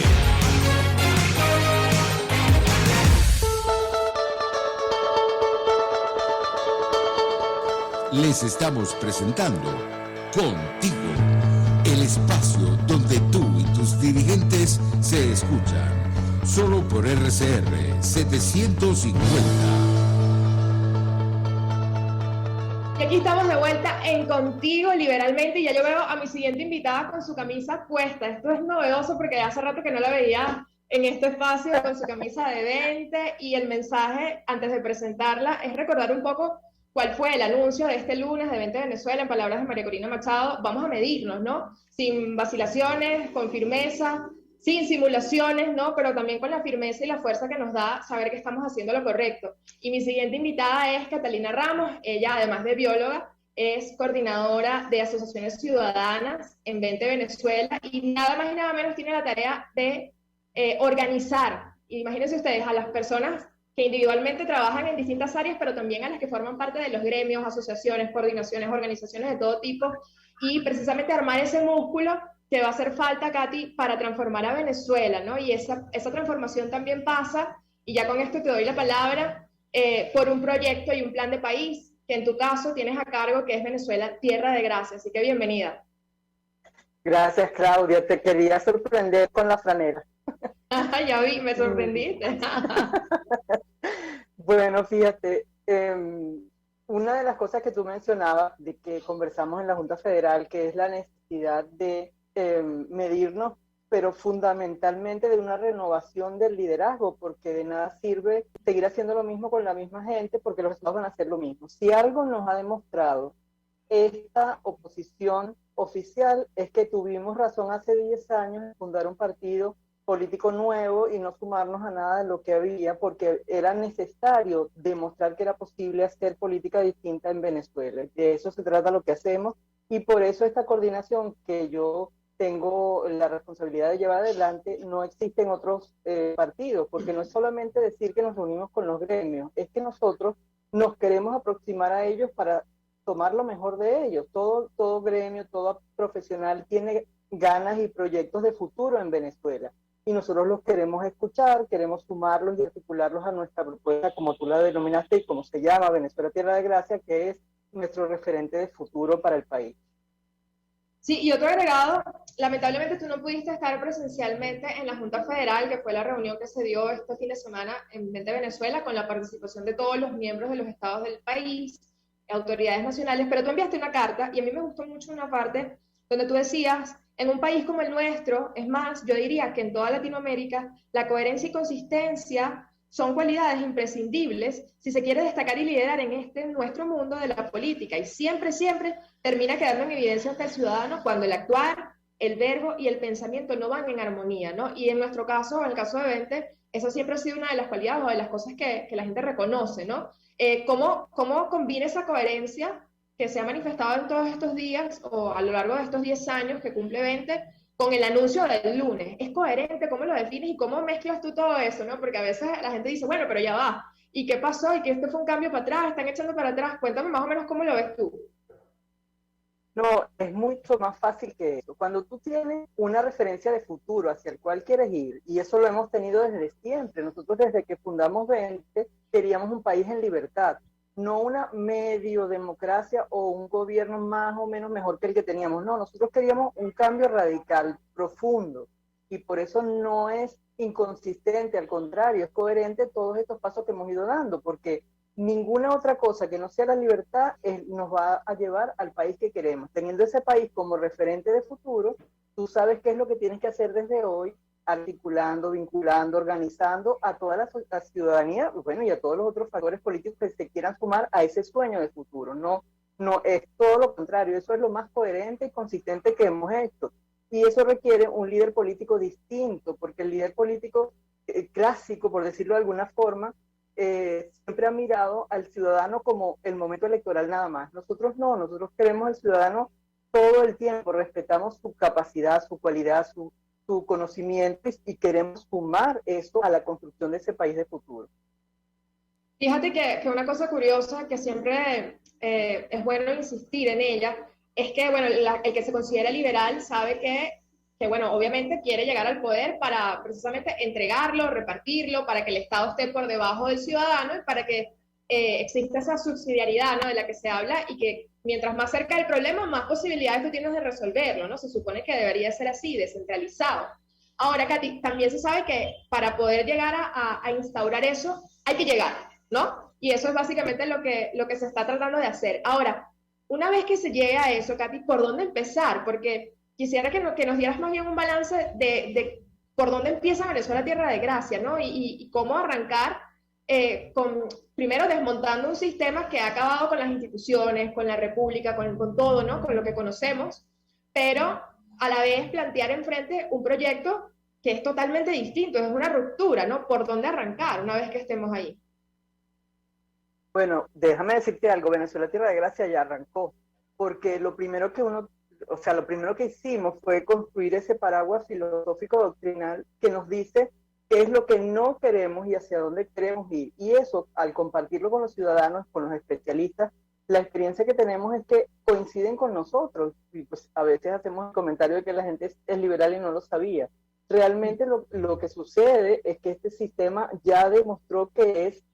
Les estamos presentando Contigo, el espacio donde tú y tus dirigentes se escuchan, solo por RCR 750. Y aquí estamos de vuelta en Contigo Liberalmente, y ya yo veo a mi siguiente invitada con su camisa puesta. Esto es novedoso porque hace rato que no la veía en este espacio con su camisa de 20, y el mensaje antes de presentarla es recordar un poco cuál fue el anuncio de este lunes de 20 Venezuela. En palabras de María Corina Machado, vamos a medirnos, ¿no? Sin vacilaciones, con firmeza, sin simulaciones, ¿no? Pero también con la firmeza y la fuerza que nos da saber que estamos haciendo lo correcto. Y mi siguiente invitada es Catalina Ramos. Ella, además de bióloga, es coordinadora de asociaciones ciudadanas en 20 Venezuela, y nada más y nada menos tiene la tarea de organizar, imagínense ustedes, a las personas que individualmente trabajan en distintas áreas, pero también a las que forman parte de los gremios, asociaciones, coordinaciones, organizaciones de todo tipo, y precisamente armar ese músculo que va a hacer falta, Katy, para transformar a Venezuela, ¿no? Y esa transformación también pasa, y ya con esto te doy la palabra, por un proyecto y un plan de país, que en tu caso tienes a cargo, que es Venezuela Tierra de Gracia. Así que bienvenida. Gracias, Claudia. Te quería sorprender con la franela. Ya vi, me sorprendiste. Bueno, fíjate, una de las cosas que tú mencionabas, de que conversamos en la Junta Federal, que es la necesidad de medirnos, pero fundamentalmente de una renovación del liderazgo, porque de nada sirve seguir haciendo lo mismo con la misma gente, porque los resultados van a ser lo mismo. Si algo nos ha demostrado esta oposición oficial, es que tuvimos razón hace 10 años en fundar un partido político nuevo y no sumarnos a nada de lo que había, porque era necesario demostrar que era posible hacer política distinta en Venezuela. De eso se trata lo que hacemos, y por eso esta coordinación que yo tengo la responsabilidad de llevar adelante no existe en otros partidos, porque no es solamente decir que nos reunimos con los gremios, es que nosotros nos queremos aproximar a ellos para tomar lo mejor de ellos. Todo gremio, todo profesional tiene ganas y proyectos de futuro en Venezuela, y nosotros los queremos escuchar, queremos sumarlos y articularlos a nuestra propuesta, como tú la denominaste y como se llama, Venezuela Tierra de Gracia, que es nuestro referente de futuro para el país. Sí, y otro agregado, lamentablemente tú no pudiste estar presencialmente en la Junta Federal, que fue la reunión que se dio este fin de semana en 20 Venezuela, con la participación de todos los miembros de los estados del país, autoridades nacionales, pero tú enviaste una carta, y a mí me gustó mucho una parte donde tú decías: en un país como el nuestro, es más, yo diría que en toda Latinoamérica, la coherencia y consistencia son cualidades imprescindibles si se quiere destacar y liderar en nuestro mundo de la política, y siempre termina quedando en evidencia ante el ciudadano cuando el actuar, el verbo y el pensamiento no van en armonía, ¿no? Y en nuestro caso, en el caso de 20, esa siempre ha sido una de las cualidades o de las cosas que la gente reconoce, ¿no? ¿Cómo combina esa coherencia que se ha manifestado en todos estos días o a lo largo de estos 10 años que cumple 20 con el anuncio del lunes? ¿Es coherente? ¿Cómo lo defines y cómo mezclas tú todo eso, no? Porque a veces la gente dice, bueno, pero ya va, ¿y qué pasó? ¿Y que esto fue un cambio para atrás? ¿Están echando para atrás? Cuéntame más o menos cómo lo ves tú. No, es mucho más fácil que eso. Cuando tú tienes una referencia de futuro hacia el cual quieres ir, y eso lo hemos tenido desde siempre, nosotros desde que fundamos 20 queríamos un país en libertad, no una medio democracia o un gobierno más o menos mejor que el que teníamos. No, nosotros queríamos un cambio radical, profundo, y por eso no es inconsistente, al contrario, es coherente todos estos pasos que hemos ido dando, porque ninguna otra cosa que no sea la libertad nos va a llevar al país que queremos. Teniendo ese país como referente de futuro, tú sabes qué es lo que tienes que hacer desde hoy, articulando, vinculando, organizando a toda la ciudadanía, bueno, y a todos los otros factores políticos que se quieran sumar a ese sueño de futuro. No es todo lo contrario, eso es lo más coherente y consistente que hemos hecho. Y eso requiere un líder político distinto, porque el líder político clásico, por decirlo de alguna forma, siempre ha mirado al ciudadano como el momento electoral nada más. Nosotros no, nosotros queremos al ciudadano todo el tiempo, respetamos su capacidad, su cualidad, su tu conocimiento y queremos sumar eso a la construcción de ese país de futuro. Fíjate que una cosa curiosa que siempre es bueno insistir en ella es que, bueno, el que se considera liberal sabe que, bueno, obviamente quiere llegar al poder para precisamente entregarlo, repartirlo, para que el Estado esté por debajo del ciudadano y para que exista esa subsidiariedad, ¿no?, de la que se habla, y que mientras más cerca del problema, más posibilidades tú tienes de resolverlo, ¿no? Se supone que debería ser así, descentralizado. Ahora, Katy, también se sabe que para poder llegar a instaurar eso, hay que llegar, ¿no? Y eso es básicamente lo que se está tratando de hacer. Ahora, una vez que se llegue a eso, Katy, ¿por dónde empezar? Porque quisiera que nos dieras más bien un balance de por dónde empieza Venezuela Tierra de Gracia, ¿no? Y cómo arrancar primero desmontando un sistema que ha acabado con las instituciones, con la república, con todo, ¿no?, con lo que conocemos, pero a la vez plantear enfrente un proyecto que es totalmente distinto, es una ruptura, ¿no? ¿Por dónde arrancar una vez que estemos ahí? Bueno, déjame decirte algo, Venezuela Tierra de Gracia ya arrancó, porque lo primero que hicimos fue construir ese paraguas filosófico doctrinal que nos dice qué es lo que no queremos y hacia dónde queremos ir. Y eso, al compartirlo con los ciudadanos, con los especialistas, la experiencia que tenemos es que coinciden con nosotros. Y pues a veces hacemos el comentario de que la gente es liberal y no lo sabía. Realmente lo que sucede es que este sistema ya demostró que es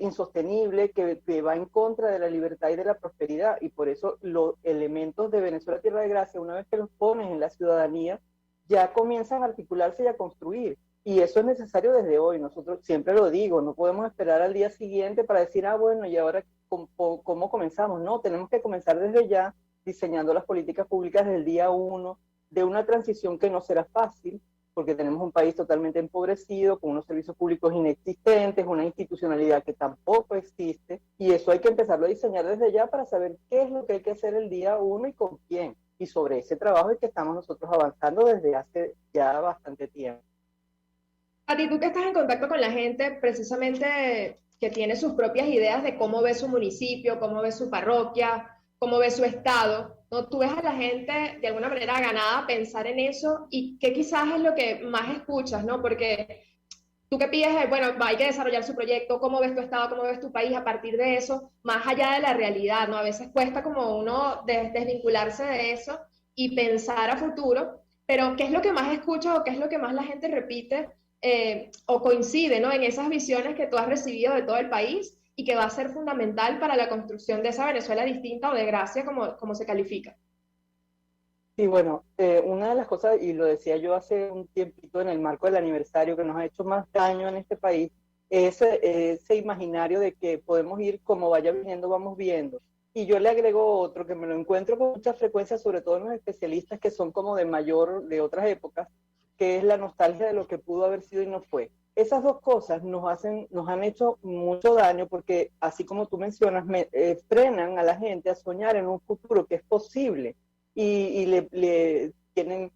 insostenible, que va en contra de la libertad y de la prosperidad. Y por eso los elementos de Venezuela Tierra de Gracia, una vez que los pones en la ciudadanía, ya comienzan a articularse y a construir. Y eso es necesario desde hoy. Nosotros, siempre lo digo, no podemos esperar al día siguiente para decir, bueno, ¿y ahora cómo comenzamos? No, tenemos que comenzar desde ya, diseñando las políticas públicas desde el día 1, de una transición que no será fácil, porque tenemos un país totalmente empobrecido, con unos servicios públicos inexistentes, una institucionalidad que tampoco existe, y eso hay que empezarlo a diseñar desde ya para saber qué es lo que hay que hacer el día 1 y con quién. Y sobre ese trabajo es que estamos nosotros avanzando desde hace ya bastante tiempo. A ti, tú que estás en contacto con la gente, precisamente que tiene sus propias ideas de cómo ve su municipio, cómo ve su parroquia, cómo ve su estado, ¿no? Tú ves a la gente de alguna manera ganada a pensar en eso, y que quizás es lo que más escuchas, ¿no? Porque tú que pides, bueno, hay que desarrollar su proyecto, cómo ves tu estado, cómo ves tu país, a partir de eso, más allá de la realidad, ¿no? A veces cuesta como uno desvincularse de eso y pensar a futuro, pero ¿qué es lo que más escuchas o qué es lo que más la gente repite o coincide, ¿no?, en esas visiones que tú has recibido de todo el país y que va a ser fundamental para la construcción de esa Venezuela distinta o de gracia, como se califica? Sí, bueno, una de las cosas, y lo decía yo hace un tiempito en el marco del aniversario, que nos ha hecho más daño en este país, es ese imaginario de que podemos ir como vaya viniendo, vamos viendo. Y yo le agrego otro que me lo encuentro con mucha frecuencia, sobre todo en los especialistas que son como de otras épocas, que es la nostalgia de lo que pudo haber sido y no fue. Esas dos cosas nos han hecho mucho daño, porque así como tú mencionas, frenan a la gente a soñar en un futuro que es posible, y le tienen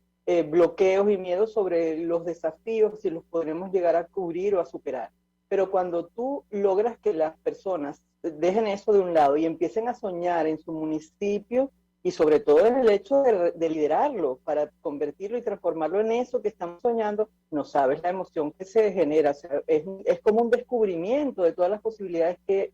bloqueos y miedos sobre los desafíos, si los podremos llegar a cubrir o a superar. Pero cuando tú logras que las personas dejen eso de un lado y empiecen a soñar en su municipio, y sobre todo en el hecho de liderarlo, para convertirlo y transformarlo en eso que estamos soñando, no sabes la emoción que se genera. O sea, es como un descubrimiento de todas las posibilidades que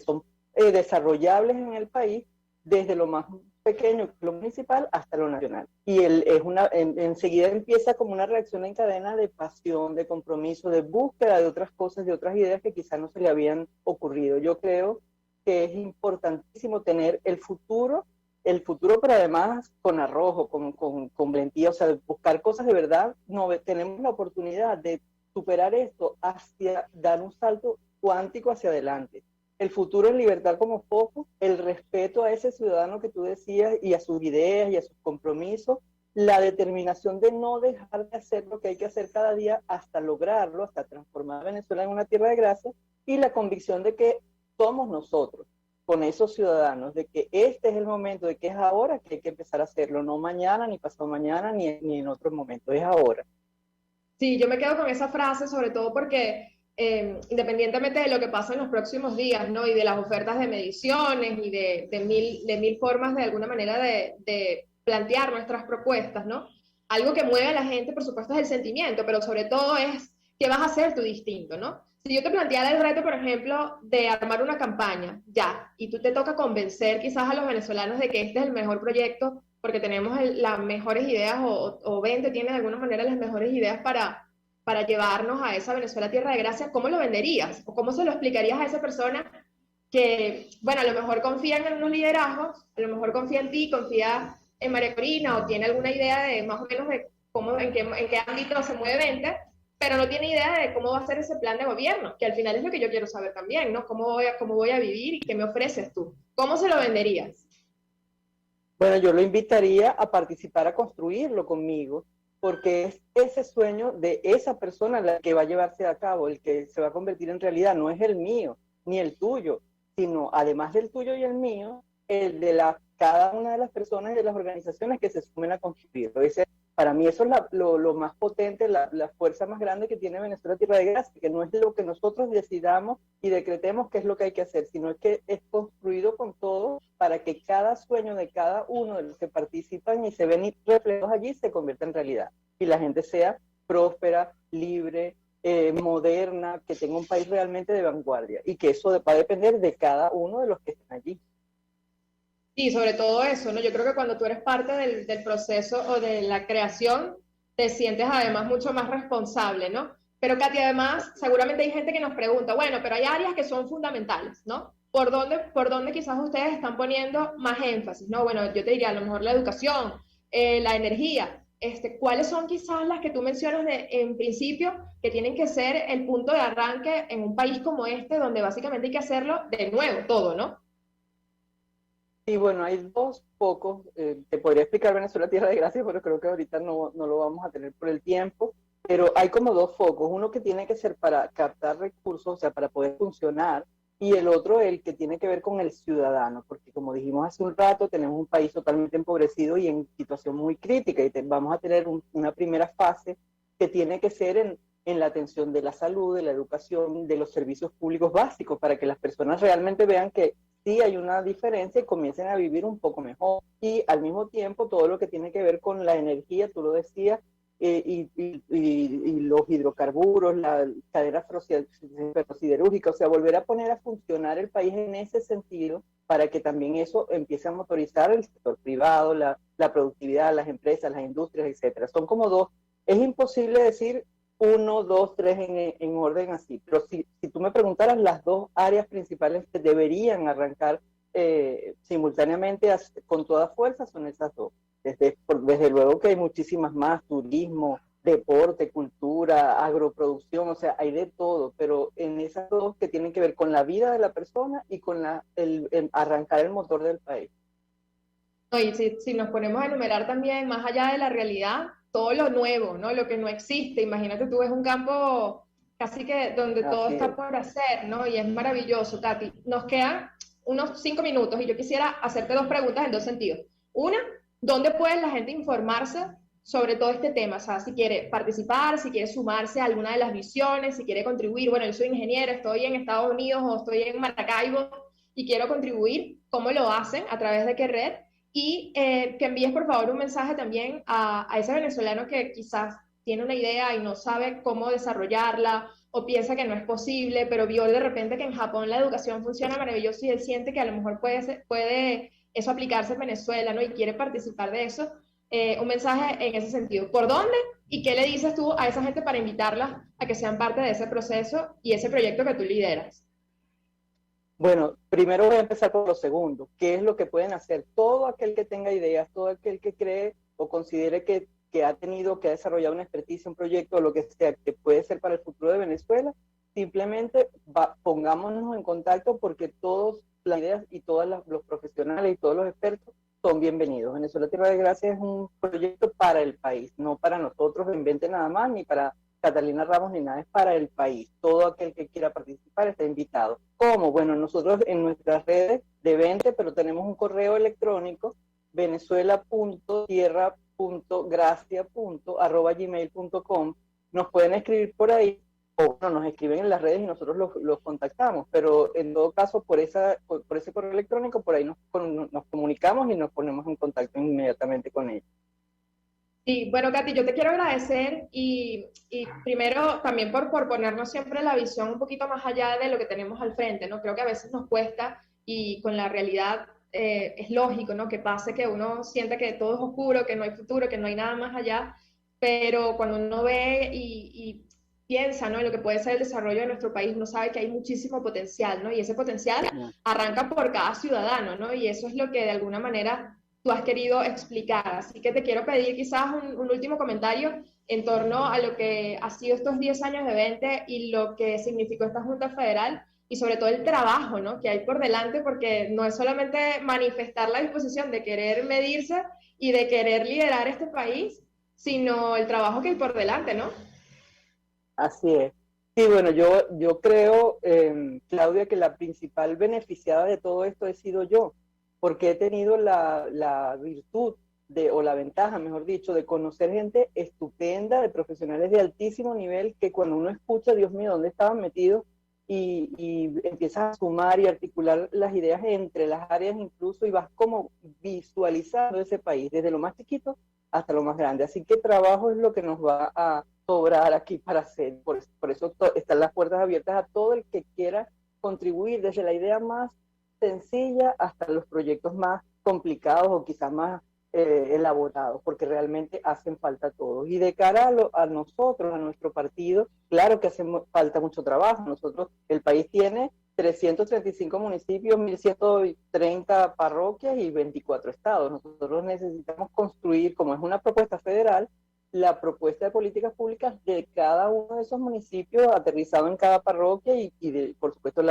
son desarrollables en el país, desde lo más pequeño, lo municipal, hasta lo nacional. Y enseguida empieza como una reacción en cadena de pasión, de compromiso, de búsqueda de otras cosas, de otras ideas que quizás no se le habían ocurrido. Yo creo que es importantísimo tener el futuro, pero además con arrojo, con valentía, o sea, buscar cosas de verdad. No, tenemos la oportunidad de superar esto hacia dar un salto cuántico hacia adelante. El futuro en libertad como foco, el respeto a ese ciudadano que tú decías y a sus ideas y a sus compromisos, la determinación de no dejar de hacer lo que hay que hacer cada día hasta lograrlo, hasta transformar a Venezuela en una tierra de gracia, y la convicción de que somos nosotros, con esos ciudadanos, de que este es el momento, de que es ahora que hay que empezar a hacerlo, no mañana, ni pasado mañana, ni en otro momento, es ahora. Sí, yo me quedo con esa frase, sobre todo porque independientemente de lo que pasa en los próximos días, ¿no?, y de las ofertas de mediciones y de mil formas de alguna manera de plantear nuestras propuestas, ¿no?, algo que mueve a la gente, por supuesto, es el sentimiento, pero sobre todo es qué vas a hacer tú distinto, ¿no? Si yo te planteara el reto, por ejemplo, de armar una campaña, ya, y tú te toca convencer quizás a los venezolanos de que este es el mejor proyecto, porque tenemos las mejores ideas, o Vente tiene de alguna manera las mejores ideas para llevarnos a esa Venezuela tierra de gracia, ¿cómo lo venderías? ¿O cómo se lo explicarías a esa persona que, bueno, a lo mejor confían en unos liderazgos, a lo mejor confía en ti, confía en María Corina, o tiene alguna idea de más o menos de cómo, en qué ámbito se mueve Vente, pero no tiene idea de cómo va a ser ese plan de gobierno, que al final es lo que yo quiero saber también, ¿no? ¿Cómo voy a vivir y qué me ofreces tú? ¿Cómo se lo venderías? Bueno, yo lo invitaría a participar, a construirlo conmigo, porque es ese sueño de esa persona la que va a llevarse a cabo, el que se va a convertir en realidad, no es el mío ni el tuyo, sino además del tuyo y el mío, el de cada una de las personas y de las organizaciones que se sumen a construirlo. Para mí eso es lo más potente, la fuerza más grande que tiene Venezuela Tierra de Gracia, que no es lo que nosotros decidamos y decretemos qué es lo que hay que hacer, sino que es construido con todo para que cada sueño de cada uno de los que participan y se ven reflejados allí se convierta en realidad. Y la gente sea próspera, libre, moderna, que tenga un país realmente de vanguardia. Y que eso va a depender de cada uno de los que están allí. Sí, sobre todo eso, ¿no? Yo creo que cuando tú eres parte del proceso o de la creación, te sientes además mucho más responsable, ¿no? Pero Katy, además, seguramente hay gente que nos pregunta, bueno, pero hay áreas que son fundamentales, ¿no? ¿Por dónde quizás ustedes están poniendo más énfasis, ¿no? Bueno, yo te diría a lo mejor la educación, la energía, ¿cuáles son quizás las que tú mencionas en principio que tienen que ser el punto de arranque en un país como este, donde básicamente hay que hacerlo de nuevo, todo, ¿no? Sí, bueno, hay dos focos. Te podría explicar Venezuela Tierra de Gracia, pero creo que ahorita no lo vamos a tener por el tiempo. Pero hay como dos focos. Uno que tiene que ser para captar recursos, o sea, para poder funcionar, y el otro, el que tiene que ver con el ciudadano, porque como dijimos hace un rato, tenemos un país totalmente empobrecido y en situación muy crítica, y vamos a tener una primera fase que tiene que ser en la atención de la salud, de la educación, de los servicios públicos básicos, para que las personas realmente vean que sí hay una diferencia y comiencen a vivir un poco mejor. Y al mismo tiempo todo lo que tiene que ver con la energía, tú lo decías, y los hidrocarburos, la cadena ferrosiderúrgica, o sea, volver a poner a funcionar el país en ese sentido para que también eso empiece a motorizar el sector privado, la productividad, las empresas, las industrias, etcétera. Son como dos. Es imposible decir 1, 2, 3 en orden así, pero si tú me preguntaras, las dos áreas principales que deberían arrancar simultáneamente con toda fuerza son esas dos. Desde luego que hay muchísimas más: turismo, deporte, cultura, agroproducción, o sea, hay de todo, pero en esas dos que tienen que ver con la vida de la persona y con el arrancar el motor del país. No, y si nos ponemos a enumerar también, más allá de la realidad, todo lo nuevo, ¿no? Lo que no existe. Imagínate, tú ves un campo casi que donde todo está por hacer, ¿no? Y es maravilloso, Katy. Nos quedan unos 5 minutos y yo quisiera hacerte 2 preguntas en 2 sentidos. Una, ¿dónde puede la gente informarse sobre todo este tema? O sea, si quiere participar, si quiere sumarse a alguna de las visiones, si quiere contribuir. Bueno, yo soy ingeniero, estoy en Estados Unidos o estoy en Maracaibo y quiero contribuir. ¿Cómo lo hacen? ¿A través de qué red? Y que envíes por favor un mensaje también a ese venezolano que quizás tiene una idea y no sabe cómo desarrollarla, o piensa que no es posible, pero vio de repente que en Japón la educación funciona maravilloso y él siente que a lo mejor puede eso aplicarse en Venezuela, ¿no? Y quiere participar de eso. Un mensaje en ese sentido. ¿Por dónde? ¿Y qué le dices tú a esa gente para invitarla a que sean parte de ese proceso y ese proyecto que tú lideras? Bueno, primero voy a empezar por lo segundo. ¿Qué es lo que pueden hacer? Todo aquel que tenga ideas, todo aquel que cree o considere que ha desarrollado una experticia, un proyecto o lo que sea, que puede ser para el futuro de Venezuela, simplemente pongámonos en contacto, porque todas las ideas y todos los profesionales y todos los expertos son bienvenidos. Venezuela Tierra de Gracia es un proyecto para el país, no para nosotros en Vente nada más, ni para Catalina Ramos ni nada, es para el país. Todo aquel que quiera participar está invitado. ¿Cómo? Bueno, nosotros en nuestras redes de Vente, pero tenemos un correo electrónico, venezuela.tierra.gracia.gmail.com. Nos pueden escribir por ahí, o nos escriben en las redes y nosotros los contactamos, pero en todo caso por ese correo electrónico, por ahí nos comunicamos y nos ponemos en contacto inmediatamente con ellos. Sí, bueno, Katy, yo te quiero agradecer y primero también por ponernos siempre la visión un poquito más allá de lo que tenemos al frente, ¿no? Creo que a veces nos cuesta y con la realidad es lógico, ¿no? Que pase que uno siente que todo es oscuro, que no hay futuro, que no hay nada más allá, pero cuando uno ve y piensa, ¿no? En lo que puede ser el desarrollo de nuestro país, uno sabe que hay muchísimo potencial, ¿no? Y ese potencial arranca por cada ciudadano, ¿no? Y eso es lo que de alguna manera tú has querido explicar. Así que te quiero pedir quizás un último comentario en torno a lo que ha sido estos 10 años de Vente y lo que significó esta Junta Federal y sobre todo el trabajo, ¿no? Que hay por delante, porque no es solamente manifestar la disposición de querer medirse y de querer liderar este país, sino el trabajo que hay por delante, ¿no? Así es. Sí, bueno, yo creo, Claudia, que la principal beneficiada de todo esto he sido yo, porque he tenido la virtud o la ventaja, mejor dicho, de conocer gente estupenda, de profesionales de altísimo nivel, que cuando uno escucha, Dios mío, ¿dónde estaban metidos? Y empiezas a sumar y articular las ideas entre las áreas incluso, y vas como visualizando ese país, desde lo más chiquito hasta lo más grande. Así que trabajo es lo que nos va a sobrar aquí para hacer. Por eso están las puertas abiertas a todo el que quiera contribuir, desde la idea más sencilla hasta los proyectos más complicados o quizás más elaborados, porque realmente hacen falta todos. Y de cara a nosotros, a nuestro partido, claro que hace falta mucho trabajo. El país tiene 335 municipios, 1.130 parroquias y 24 estados. Nosotros necesitamos construir, como es una propuesta federal, la propuesta de políticas públicas de cada uno de esos municipios, aterrizado en cada parroquia y por supuesto,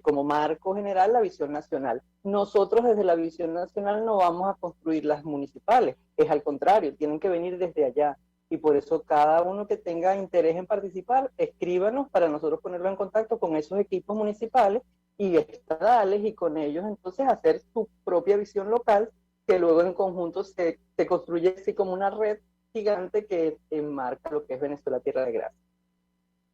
como marco general, la visión nacional. Nosotros desde la visión nacional no vamos a construir las municipales, es al contrario, tienen que venir desde allá. Y por eso cada uno que tenga interés en participar, escríbanos para nosotros ponerlo en contacto con esos equipos municipales y estadales, y con ellos entonces hacer su propia visión local, que luego en conjunto se construye así como una red gigante que enmarca lo que es Venezuela Tierra de Gracia.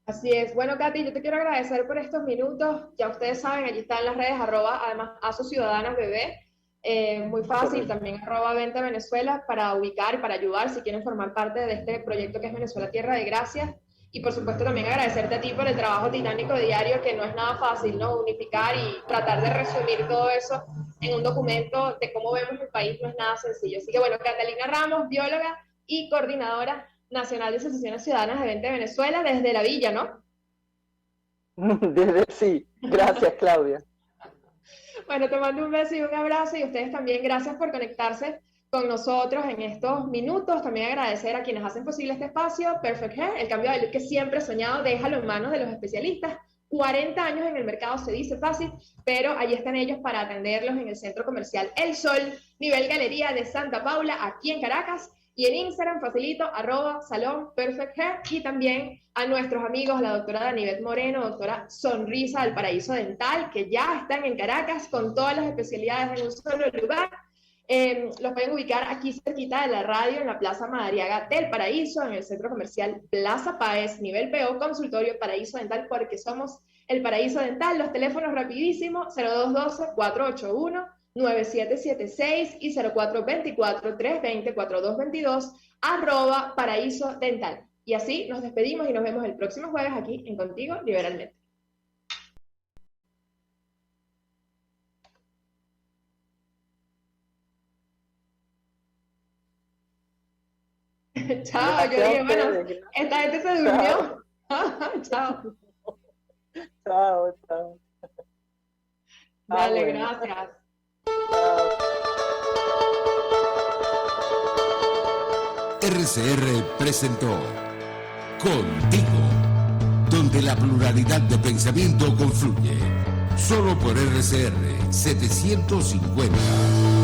Así es. Bueno, Katy, yo te quiero agradecer por estos minutos. Ya ustedes saben, allí están las redes, además, @ASOCiudadanas-BB. Muy fácil, también @Vente Venezuela, para ubicar y para ayudar si quieren formar parte de este proyecto que es Venezuela Tierra de Gracia. Y por supuesto también agradecerte a ti por el trabajo titánico diario, que no es nada fácil, ¿no? Unificar y tratar de resumir todo eso en un documento de cómo vemos el país no es nada sencillo. Así que bueno, Catalina Ramos, bióloga y coordinadora nacional de asociaciones ciudadanas de Vente Venezuela, desde la villa, ¿no? Sí, gracias, Claudia. Bueno, te mando un beso y un abrazo, y ustedes también gracias por conectarse con nosotros en estos minutos. También agradecer a quienes hacen posible este espacio, Perfect Hair, el cambio de look que siempre he soñado, déjalo en manos de los especialistas. 40 años en el mercado se dice fácil, pero allí están ellos para atenderlos en el Centro Comercial El Sol, nivel Galería de Santa Paula, aquí en Caracas. Y en Instagram facilito, @Salón Perfect Hair, y también a nuestros amigos, la doctora Danivet Moreno, doctora Sonrisa del Paraíso Dental, que ya están en Caracas con todas las especialidades en un solo lugar. Los pueden ubicar aquí cerquita de la radio, en la Plaza Madariaga del Paraíso, en el Centro Comercial Plaza Páez, nivel PO, consultorio Paraíso Dental, porque somos el Paraíso Dental. Los teléfonos rapidísimo, 0212-481-9776 y 0424-320-4222, @Paraíso Dental. Y así nos despedimos y nos vemos el próximo jueves aquí en Contigo Liberalmente. Chao, yo dije, bueno, esta gente se durmió. Chao. Chao, chao. Dale, gracias. RCR presentó Contigo, donde la pluralidad de pensamiento confluye. Solo por RCR 750.